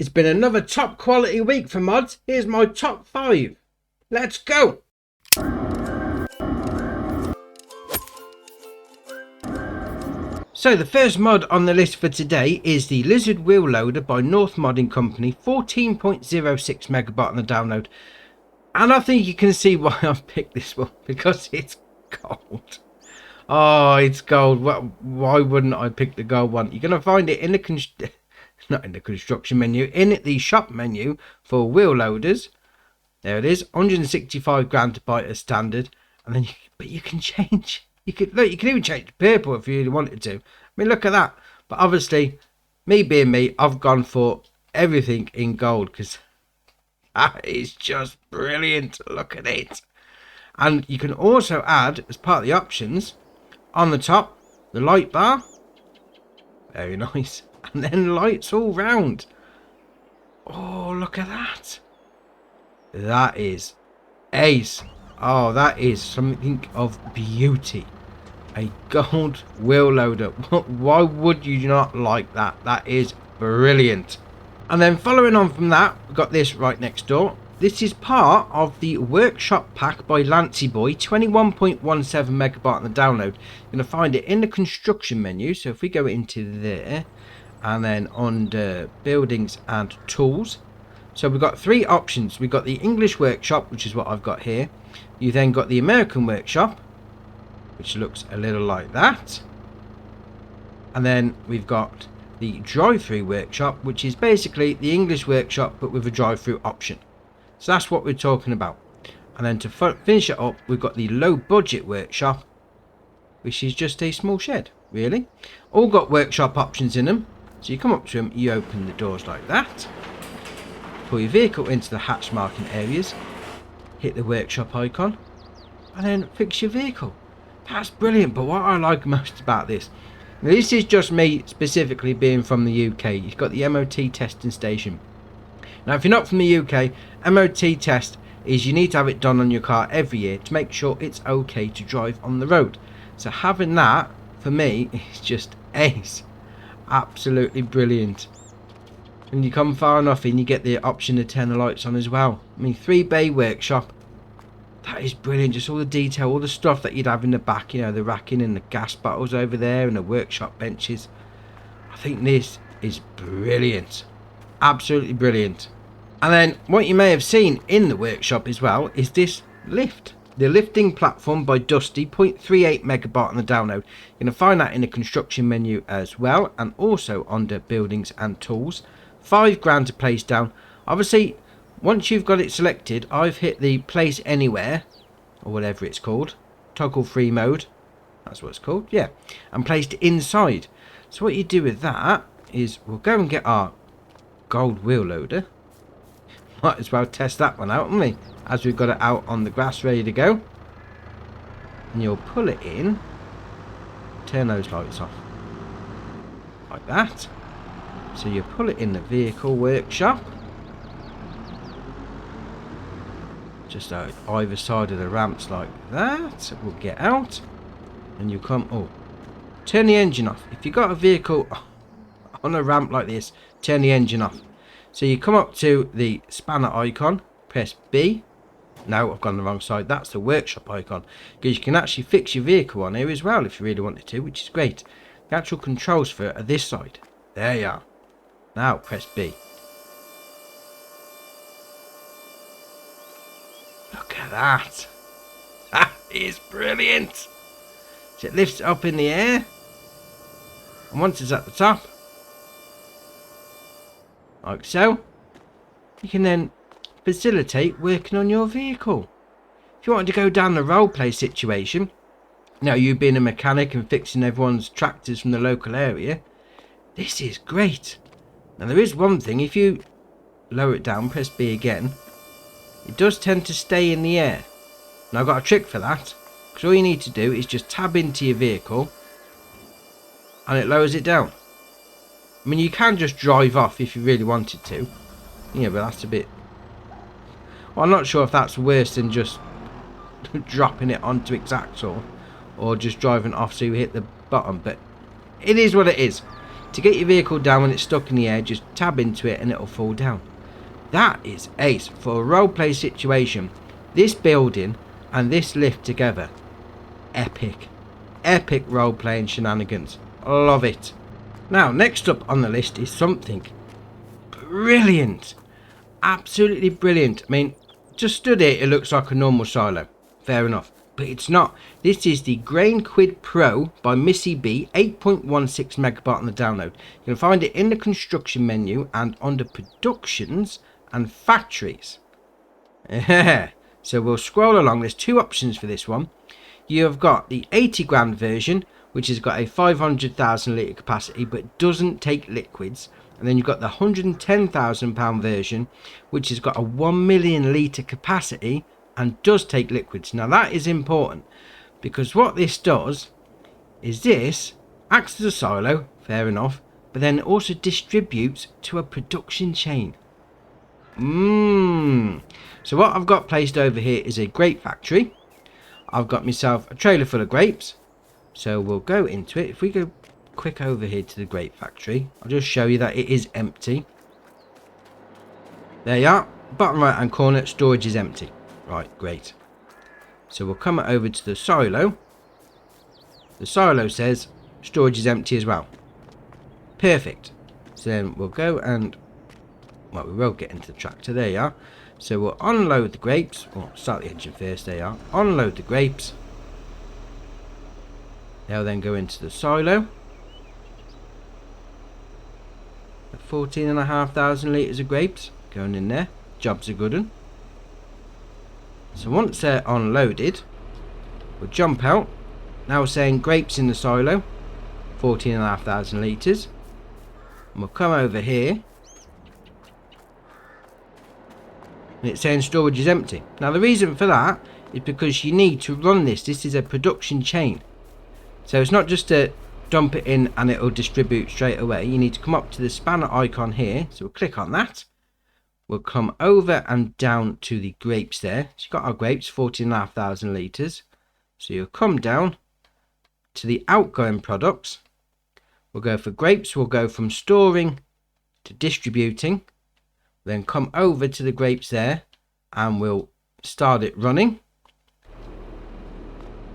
It's been another top quality week for mods. Here's my top 5. Let's go! So the first mod on the list for today is the Lizard Wheel Loader by North Modding Company, 14.06 megabyte on the download. And I think you can see why I've picked this one, because it's gold. Oh, it's gold. Why wouldn't I pick the gold one? You're going to find it in the not in the construction menu, in the shop menu for wheel loaders. There it is, 165 grand to buy it as standard, and then but you can change. You can even change to purple if you really wanted to. I mean, look at that. But obviously, me being me, I've gone for everything in gold because that is just brilliant. Look at it. And you can also add, as part of the options, on the top, the light bar. Very nice. And then lights all round. Oh, look at that. That is ace. Oh, that is something of beauty. A gold wheel loader. Why would you not like that? That is brilliant. And then following on from that, we've got this right next door. This is part of the workshop pack by Lancy Boy, 21.17 megabyte on the download. You're going to find it in the construction menu. So if we go into there and then under buildings and tools. So we've got 3 options. We've got the English workshop, which is what I've got here. You then got the American workshop, which looks a little like that. And then we've got the drive-through workshop, which is basically the English workshop but with a drive-through option. So that's what we're talking about. And then to finish it up, we've got the low budget workshop, which is just a small shed, really. All got workshop options in them. So you come up to them, you open the doors like that. Pull your vehicle into the hatch marking areas. Hit the workshop icon. And then fix your vehicle. That's brilliant. But what I like most about this, now this is just me specifically being from the UK. You've got the MOT testing station. Now if you're not from the UK, MOT test is you need to have it done on your car every year to make sure it's okay to drive on the road. So having that, for me, is just ace. Absolutely brilliant. And you come far enough in, you get the option to turn the lights on as well. I mean, 3-bay workshop. That is brilliant. Just all the detail, all the stuff that you'd have in the back. You know, the racking and the gas bottles over there and the workshop benches. I think this is brilliant. Absolutely brilliant. And then what you may have seen in the workshop as well is this lift. The lifting platform by Dusty, 0.38 megabyte on the download. You're going to find that in the construction menu as well, and also under buildings and tools. 5 grand to place down. Obviously, once you've got it selected, I've hit the place anywhere, or whatever it's called, toggle free mode. That's what it's called, yeah. And placed inside. So what you do with that is we'll go and get our gold wheel loader. Might as well test that one out, haven't we? As we've got it out on the grass ready to go. And you'll pull it in. Turn those lights off. Like that. So you pull it in the vehicle workshop. Just out either side of the ramps like that. We'll get out. And you come... Oh. Turn the engine off. If you've got a vehicle on a ramp like this, turn the engine off. So you come up to the spanner icon. Press B. No, I've gone the wrong side. That's the workshop icon. Because you can actually fix your vehicle on here as well if you really wanted to, which is great. The actual controls for it are this side. There you are. Now press B. Look at that. That is brilliant. So it lifts it up in the air. And once it's at the top, like so, you can then facilitate working on your vehicle. If you wanted to go down the roleplay situation, now you being a mechanic and fixing everyone's tractors from the local area, this is great. Now there is one thing, if you lower it down, press B again, it does tend to stay in the air. Now I've got a trick for that, because all you need to do is just tab into your vehicle and it lowers it down. I mean, you can just drive off if you really wanted to. Yeah, but that's a bit... Well, I'm not sure if that's worse than just dropping it onto exact or just driving off so you hit the bottom. But it is what it is. To get your vehicle down when it's stuck in the air, just tab into it and it'll fall down. That is ace for a roleplay situation. This building and this lift together, epic. Epic role-playing shenanigans. Love it. Now, next up on the list is something brilliant. Absolutely brilliant. I mean, just stood here, it looks like a normal silo. Fair enough. But it's not. This is the Grain Quid Pro by Missy B, 8.16 megabyte on the download. You can find it in the construction menu and under productions and factories. So we'll scroll along. There's two options for this one. You have got the 80 grand version, which has got a 500,000 litre capacity but doesn't take liquids. And then you've got the £110,000 version, which has got a 1 million litre capacity and does take liquids. Now that is important, because what this does is this acts as a silo, fair enough, but then it also distributes to a production chain. So what I've got placed over here is a grape factory. I've got myself a trailer full of grapes, so we'll go into it. If we go quick over here to the grape factory, I'll just show you that it is empty. There you are, bottom right hand corner, storage is empty. Right, great. So we'll come over to the silo. The silo says storage is empty as well. Perfect. So then we'll go and, well, we will get into the tractor. There you are. So we'll unload the grapes. Or start the engine first. There you are. Unload the grapes. They'll then go into the silo. 14,500 litres of grapes going in there. Job's a good one. So once they're unloaded, we'll jump out. Now we're saying grapes in the silo, 14,500 litres. And we'll come over here. And it's saying storage is empty. Now the reason for that is because you need to run this. This is a production chain. So it's not just to dump it in and it'll distribute straight away. You need to come up to the spanner icon here. So we'll click on that. We'll come over and down to the grapes there. So you've got our grapes, 14,500 litres. So you'll come down to the outgoing products. We'll go for grapes. We'll go from storing to distributing. Then come over to the grapes there and we'll start it running.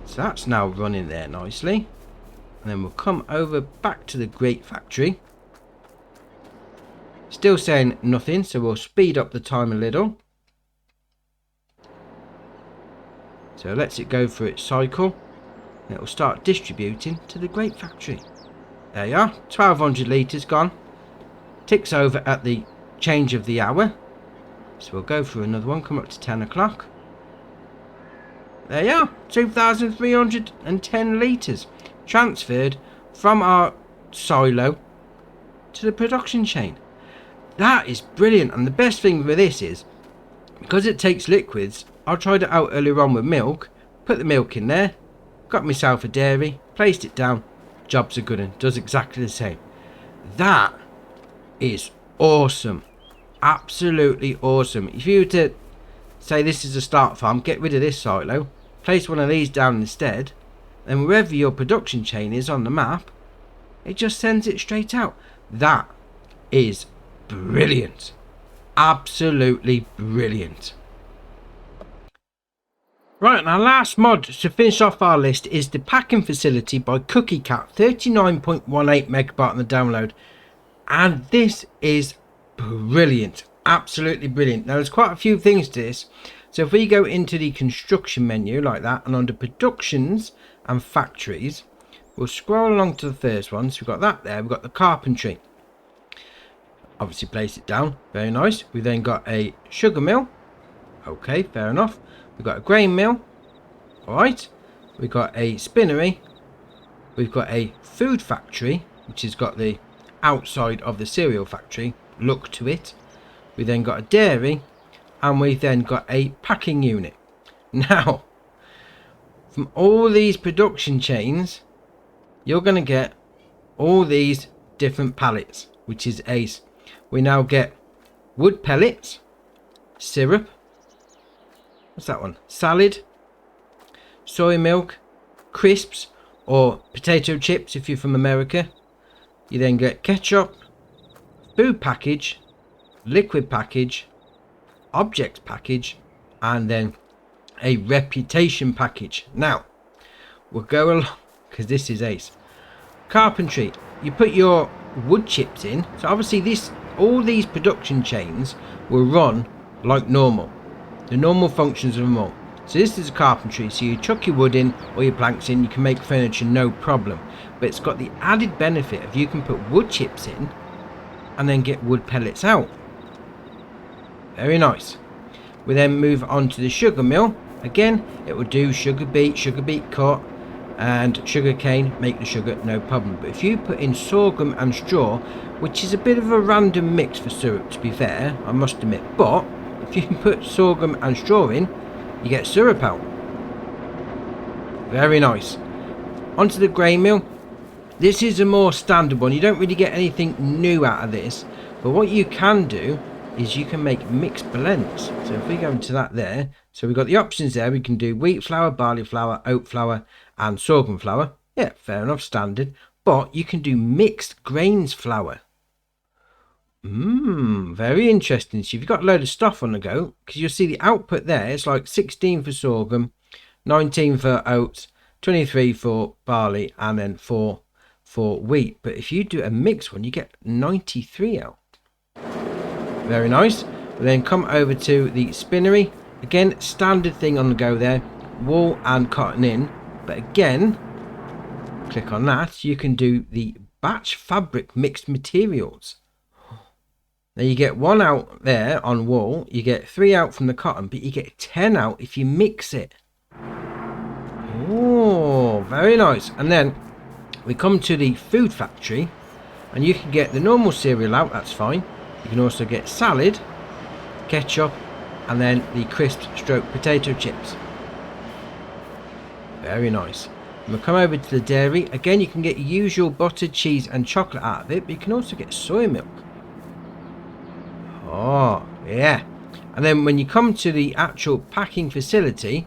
So that's now running there nicely. And then we'll come over back to the grape factory. Still saying nothing, so we'll speed up the time a little. So lets it go through its cycle. And it will start distributing to the grape factory. There you are, 1,200 litres gone. Ticks over at the change of the hour. So we'll go through another one, come up to 10 o'clock. There you are, 2,310 litres transferred from our silo to the production chain. That is brilliant. And the best thing with this is, because it takes liquids, I tried it out earlier on with milk, put the milk in there, got myself a dairy, placed it down, job's a good one, does exactly the same. That is awesome. Absolutely awesome. If you were to say this is a start farm, get rid of this silo, place one of these down instead, then wherever your production chain is on the map, it just sends it straight out. That is brilliant. Absolutely brilliant. Right, and our last mod to finish off our list is the packing facility by Cookie Cat, 39.18 megabyte on the download. And this is brilliant. Absolutely brilliant. Now there's quite a few things to this. So if we go into the construction menu like that and under productions and factories, we'll scroll along to the first one. So we've got that there. We've got the carpentry. Obviously place it down, very nice. We've then got a sugar mill, okay, fair enough. We've got a grain mill, alright. We've got a spinnery. We've got a food factory, which has got the outside of the cereal factory look to it. We then got a dairy, and we've then got a packing unit. Now, from all these production chains, you're going to get all these different pallets, which is ace. We now get wood pellets, syrup, what's that one? Salad, soy milk, crisps or potato chips if you're from America, You then get ketchup, food package, liquid package, objects package, and then a reputation package. Now, we'll go along, because this is ace. Carpentry, you put your wood chips in. So obviously all these production chains will run like normal. The normal functions of them all. So this is a carpentry, so you chuck your wood in or your planks in, you can make furniture no problem. But it's got the added benefit of you can put wood chips in and then get wood pellets out. Very nice. We then move on to the sugar mill. Again, it will do sugar beet cut, and sugar cane, make the sugar no problem. But if you put in sorghum and straw, which is a bit of a random mix for syrup, to be fair, I must admit, but if you put sorghum and straw in, you get syrup out. Very nice. Onto the grain mill. This is a more standard one. You don't really get anything new out of this, but what you can do is you can make mixed blends. So if we go into that there, so we've got the options there. We can do wheat flour, barley flour, oat flour, and sorghum flour. Yeah, fair enough, standard. But you can do mixed grains flour. Very interesting. So you've got a load of stuff on the go, because you'll see the output there. It's like 16 for sorghum, 19 for oats, 23 for barley, and then 4 for wheat. But if you do a mixed one, you get 93 out. Very nice. We'll then come over to the spinnery. Again, standard thing on the go there. Wool and cotton in. But again, click on that. You can do the batch fabric mixed materials. Now you get 1 out there on wool. You get 3 out from the cotton. But you get 10 out if you mix it. Oh, very nice. And then we come to the food factory. And you can get the normal cereal out. That's fine. You can also get salad, ketchup, and then the crisp stroke potato chips. Very nice. And we'll come over to the dairy. Again, you can get usual butter, cheese, and chocolate out of it, but you can also get soy milk. Oh, yeah. And then when you come to the actual packing facility,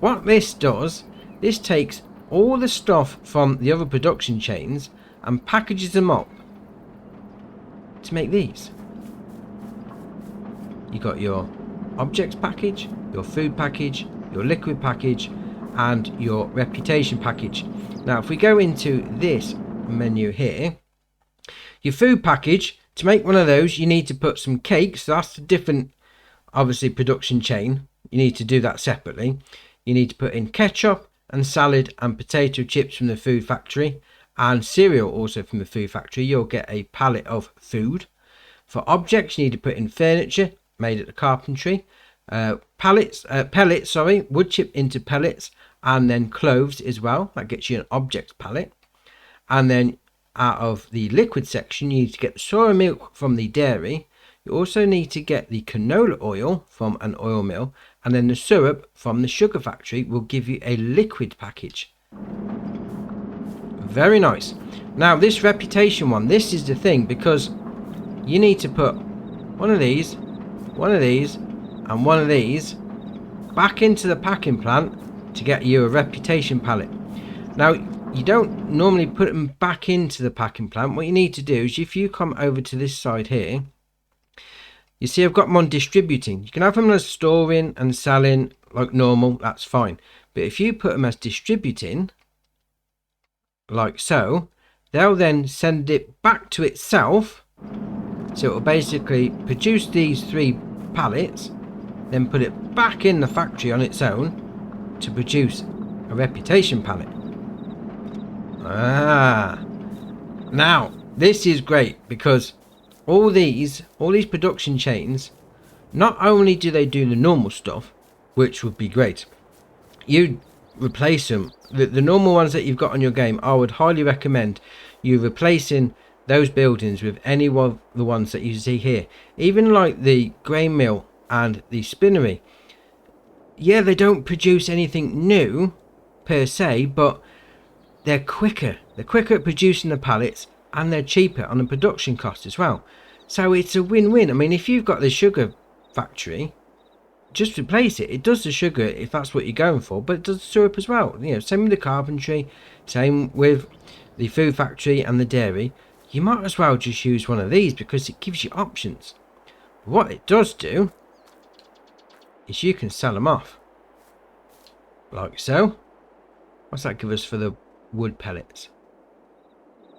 what this does, this takes all the stuff from the other production chains and packages them up to make these. You got your objects package, your food package, your liquid package, and your reputation package. Now if we go into this menu here, your food package, to make one of those you need to put some cakes. So that's a different, obviously, production chain. You need to do that separately. You need to put in ketchup and salad and potato chips from the food factory, and cereal also from the food factory. You'll get a pallet of food. For objects, you need to put in furniture made at the carpentry, pellets, wood chip into pellets, and then cloves as well. That gets you an objects pallet. And then out of the liquid section, you need to get the soy milk from the dairy. You also need to get the canola oil from an oil mill, and then the syrup from the sugar factory will give you a liquid package. Very nice. Now this reputation one, this is the thing, because you need to put one of these, and one of these back into the packing plant to get you a reputation pallet. Now you don't normally put them back into the packing plant. What you need to do is, if you come over to this side here, you see I've got them on distributing. You can have them as storing and selling like normal, that's fine. But if you put them as distributing, like so, they'll then send it back to itself. So it will basically produce these 3 pallets, then put it back in the factory on its own to produce a reputation pallet. Now this is great, because all these production chains, not only do they do the normal stuff, which would be great, you replace them. The normal ones that you've got on your game, I would highly recommend you replacing those buildings with any of the ones that you see here. Even like the grain mill and the spinnery. Yeah, they don't produce anything new per se, but they're quicker. They're quicker at producing the pallets, and they're cheaper on the production cost as well. So it's a win-win. I mean, if you've got the sugar factory, just replace it. It does the sugar if that's what you're going for, but it does the syrup as well. You know, same with the carpentry, same with the food factory and the dairy. you might as well just use one of these because it gives you options. What it does do is you can sell them off. Like so. What's that give us for the wood pellets?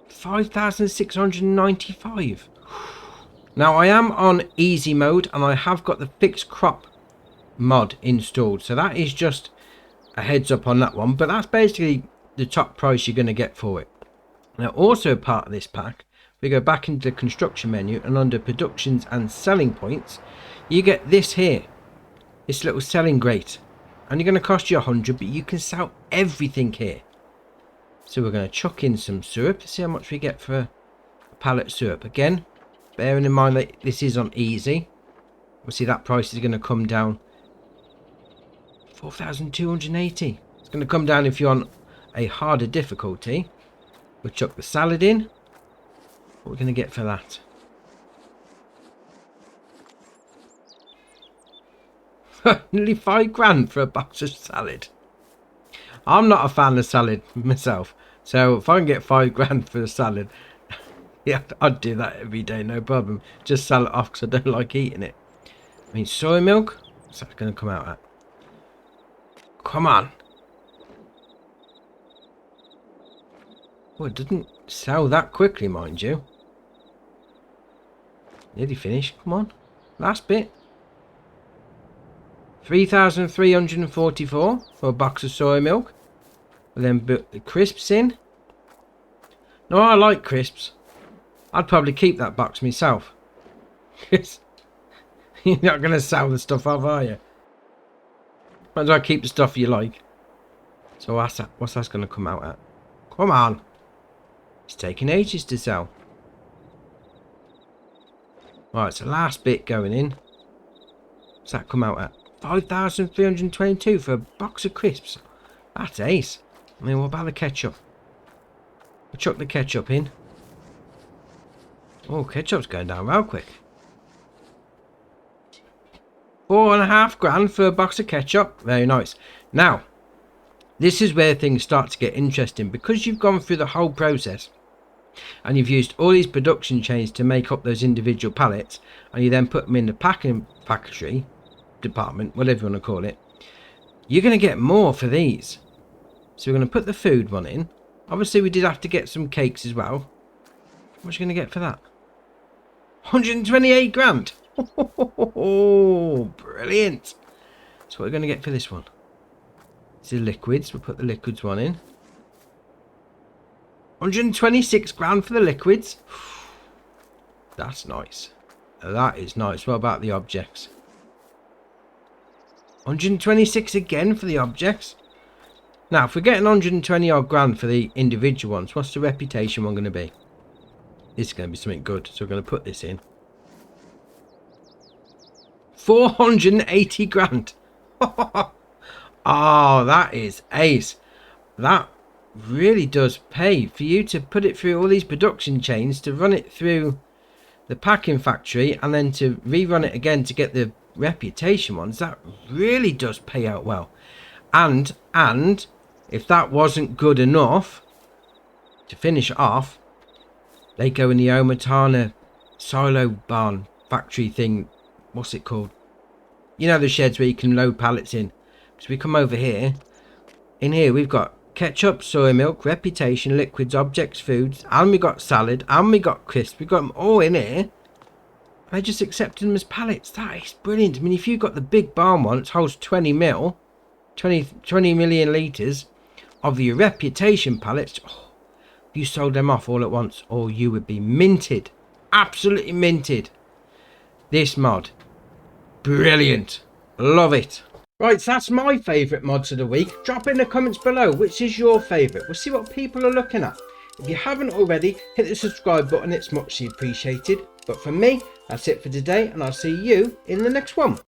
5,695. Now I am on easy mode and I have got the fixed crop mod installed. So that is just a heads up on that one. But that's basically the top price you're going to get for it. Now also part of this pack, we go back into the construction menu and under productions and selling points, you get this here. This little selling grate. Only going to cost you 100, but you can sell everything here. So we're going to chuck in some syrup to see how much we get for a pallet of syrup. Again, bearing in mind that this is on easy. We'll see that price is going to come down 4,280. It's going to come down if you're on a harder difficulty. We'll chuck the salad in. What are we going to get for that? Nearly £5 for a box of salad. I'm not a fan of salad myself, so if I can get £5 for a salad, yeah, I'd do that every day, no problem. Just sell it off because I don't like eating it. I mean, soy milk, what's that going to come out at? Come on. Well, it didn't sell that quickly, mind you. Nearly finished. Come on, last bit. 3,344 for a box of soy milk. And then put the crisps in. No, I like crisps. I'd probably keep that box myself. Because you're not going to sell the stuff off, are you? Might as well keep the stuff you like. So what's that going to come out at? Come on. It's taking ages to sell. Right, so last bit going in. What's that come out at? 5,322 for a box of crisps. That's ace. I mean, what about the ketchup? We'll chuck the ketchup in. Oh, ketchup's going down real quick. 4.5 grand for a box of ketchup. Very nice. Now, this is where things start to get interesting. Because you've gone through the whole process and you've used all these production chains to make up those individual pallets, and you then put them in the packing factory department, whatever you want to call it, you're going to get more for these. So we're going to put the food one in. Obviously we did have to get some cakes as well. What are you going to get for that? 128 grand. Oh, brilliant. So what are we going to get for this one? It's the liquids. We'll put the liquids one in. 126 grand for the liquids. That's nice. That is nice. What about the objects? 126 again for the objects. Now, if we're getting 120 odd grand for the individual ones, what's the reputation one going to be? It's going to be something good, so we're going to put this in. 480 grand. Oh, that is ace. That really does pay for you to put it through all these production chains, to run it through the packing factory, and then to rerun it again to get the reputation ones. That really does pay out well. And if that wasn't good enough, to finish it off, they go in the Omatana silo barn factory thing. What's it called? You know, the sheds where you can load pallets in. So we come over here. In here we've got ketchup, soy milk, reputation, liquids, objects, foods, and we got salad, and we got crisps. We've got them all in here. I just accepted them as pallets. That is brilliant. I mean, if you've got the big barn one, it holds 20 million litres of your reputation pallets. Oh, if you sold them off all at once, oh, you would be minted. Absolutely minted. This mod. Brilliant. Love it. Right, so that's my favourite mods of the week. Drop in the comments below which is your favourite. We'll see what people are looking at. If you haven't already, hit the subscribe button. It's muchly appreciated. But for me, that's it for today, and I'll see you in the next one.